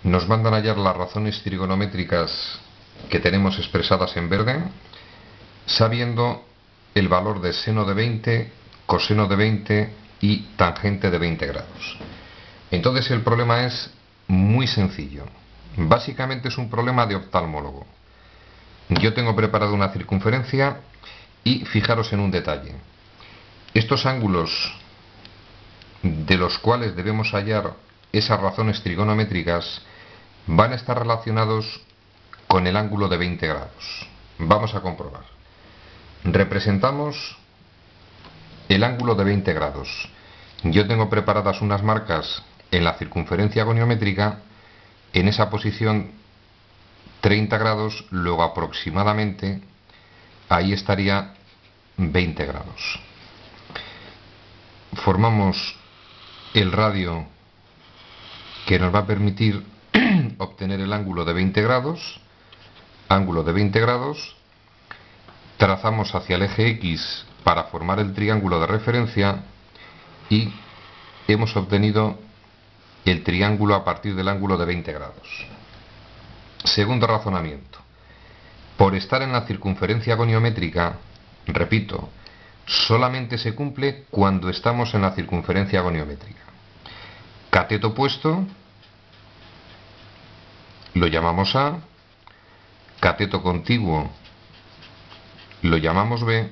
Nos mandan a hallar las razones trigonométricas que tenemos expresadas en verde, sabiendo el valor de seno de 20, coseno de 20 y tangente de 20 grados. Entonces el problema es muy sencillo. Básicamente es un problema de oftalmólogo. Yo tengo preparada una circunferencia y fijaros en un detalle. Estos ángulos de los cuales debemos hallar esas razones trigonométricas van a estar relacionados con el ángulo de 20 grados. Vamos a comprobar. Representamos el ángulo de 20 grados. Yo tengo preparadas unas marcas en la circunferencia goniométrica, en esa posición 30 grados, luego aproximadamente ahí estaría 20 grados. Formamos el radio que nos va a permitir obtener el ángulo de 20 grados, trazamos hacia el eje X para formar el triángulo de referencia y hemos obtenido el triángulo a partir del ángulo de 20 grados. Segundo razonamiento. Por estar en la circunferencia goniométrica, repito, solamente se cumple cuando estamos en la circunferencia goniométrica. Cateto puesto lo llamamos A, cateto contiguo lo llamamos B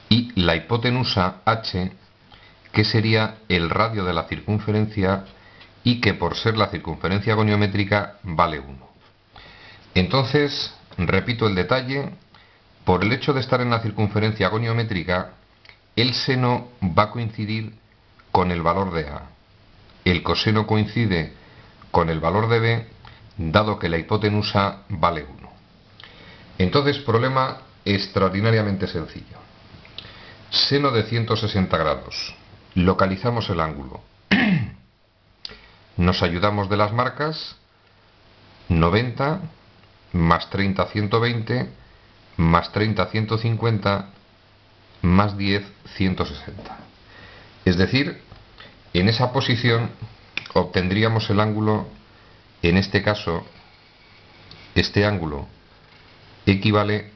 y la hipotenusa H, que sería el radio de la circunferencia y que por ser la circunferencia goniométrica vale 1. Entonces, repito el detalle, por el hecho de estar en la circunferencia goniométrica, el seno va a coincidir con el valor de A. El coseno coincide con el valor de B, dado que la hipotenusa vale 1. Entonces, problema extraordinariamente sencillo. Seno de 160 grados. Localizamos el ángulo. Nos ayudamos de las marcas 90 más 30 120 más 30 150 más 10 160. Es decir, en esa posición obtendríamos el ángulo, en este caso, este ángulo equivale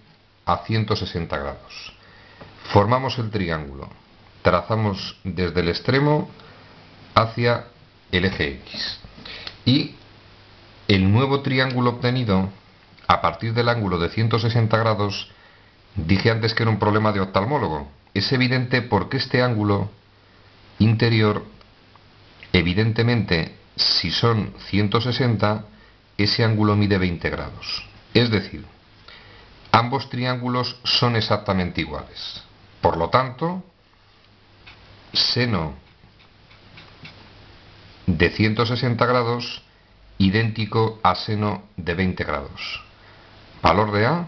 a 160 grados. Formamos el triángulo, trazamos desde el extremo hacia el eje X. Y el nuevo triángulo obtenido a partir del ángulo de 160 grados, dije antes que era un problema de oftalmólogo. Es evidente porque este ángulo interior, evidentemente, si son 160, ese ángulo mide 20 grados. Es decir, ambos triángulos son exactamente iguales. Por lo tanto, seno de 160 grados idéntico a seno de 20 grados. Valor de A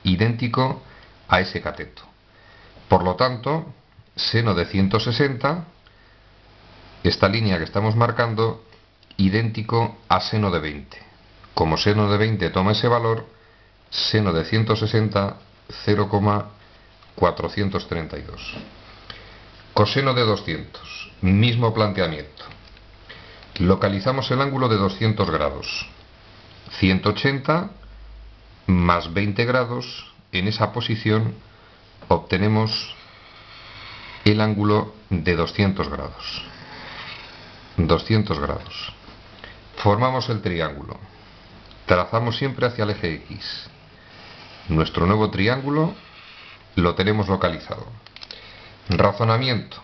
idéntico a ese cateto. Por lo tanto, seno de 160, esta línea que estamos marcando, idéntico a seno de 20. Como seno de 20 toma ese valor, seno de 160, 0,432. Coseno de 200, mismo planteamiento. Localizamos el ángulo de 200 grados. 180 más 20 grados, en esa posición obtenemos el ángulo de 200 grados. 200 grados. Formamos el triángulo. Trazamos siempre hacia el eje X. Nuestro nuevo triángulo lo tenemos localizado. Razonamiento.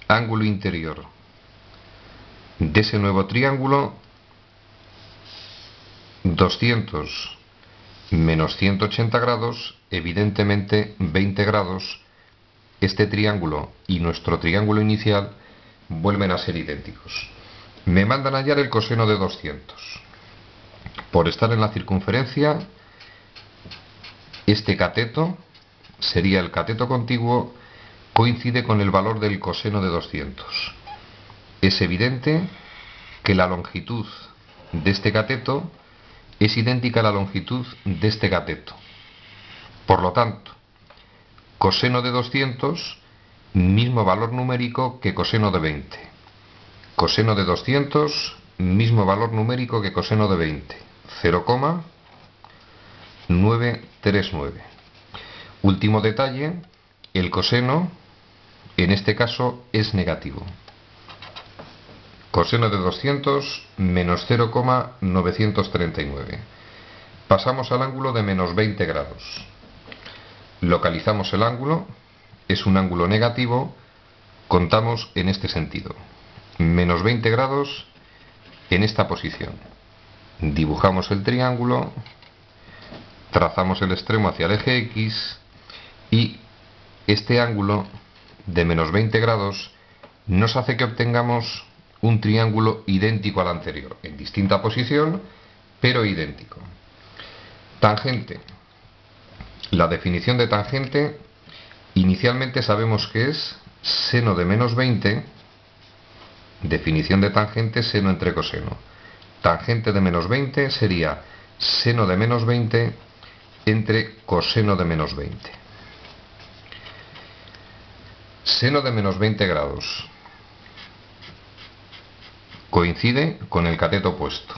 Ángulo interior de ese nuevo triángulo, 200 menos 180 grados, evidentemente 20 grados. Este triángulo y nuestro triángulo inicial vuelven a ser idénticos. Me mandan a hallar el coseno de 200. Por estar en la circunferencia, este cateto, sería el cateto contiguo, coincide con el valor del coseno de 200. Es evidente que la longitud de este cateto es idéntica a la longitud de este cateto. Por lo tanto, coseno de 200, mismo valor numérico que coseno de 20. Coseno de 200 mismo valor numérico que coseno de 20, 0,939. Último detalle, el coseno en este caso es negativo. Coseno de 200 menos 0,939. Pasamos al ángulo de menos 20 grados. Localizamos el ángulo, es un ángulo negativo, contamos en este sentido. Menos 20 grados en esta posición. Dibujamos el triángulo, trazamos el extremo hacia el eje X y este ángulo de menos 20 grados nos hace que obtengamos un triángulo idéntico al anterior, en distinta posición, pero idéntico. Tangente. La definición de tangente, inicialmente sabemos que es seno de menos 20, definición de tangente, seno entre coseno. Tangente de menos 20 sería seno de menos 20 entre coseno de menos 20. Seno de menos 20 grados coincide con el cateto opuesto,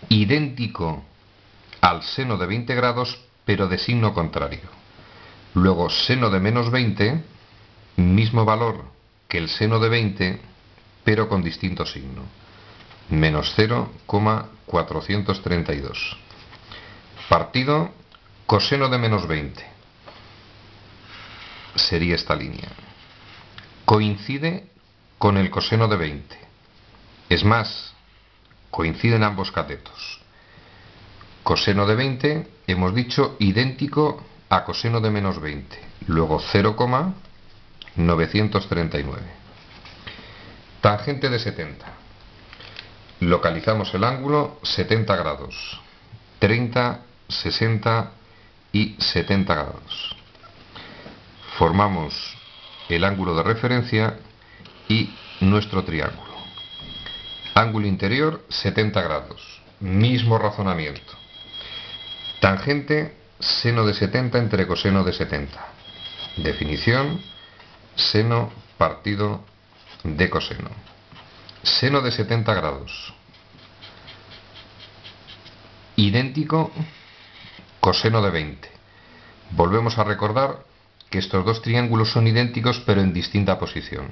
idéntico al seno de 20 grados, pero de signo contrario. Luego, seno de menos 20, mismo valor que el seno de 20, pero con distinto signo. Menos 0,432. Partido coseno de menos 20. Sería esta línea. Coincide con el coseno de 20. Es más, coinciden ambos catetos. Coseno de 20, hemos dicho, idéntico a coseno de menos 20. Luego 0,939. Tangente de 70. Localizamos el ángulo 70 grados. 30, 60 y 70 grados. Formamos el ángulo de referencia y nuestro triángulo. Ángulo interior 70 grados. Mismo razonamiento. Tangente, seno de 70 entre coseno de 70. Definición, seno partido de coseno. Seno de 70 grados. Idéntico coseno de 20. Volvemos a recordar que estos dos triángulos son idénticos pero en distinta posición.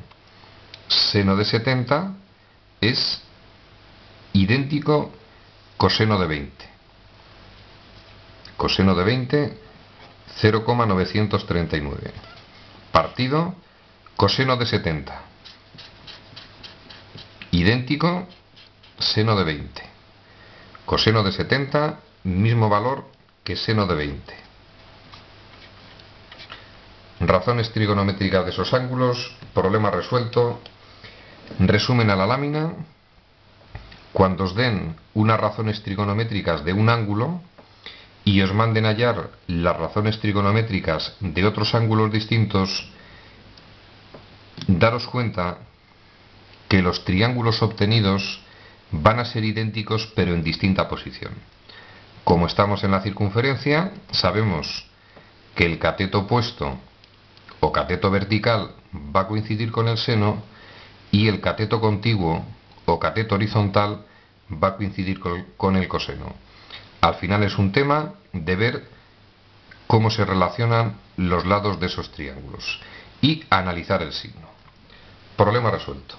Seno de 70 es idéntico coseno de 20. Coseno de 20, 0,939. Partido coseno de 70. Idéntico seno de 20. Coseno de 70, mismo valor que seno de 20. Razones trigonométricas de esos ángulos, problema resuelto. Resumen a la lámina. Cuando os den unas razones trigonométricas de un ángulo y os manden hallar las razones trigonométricas de otros ángulos distintos, daros cuenta que los triángulos obtenidos van a ser idénticos pero en distinta posición. Como estamos en la circunferencia, sabemos que el cateto opuesto o cateto vertical va a coincidir con el seno y el cateto contiguo o cateto horizontal va a coincidir con el coseno. Al final es un tema de ver cómo se relacionan los lados de esos triángulos y analizar el signo. Problema resuelto.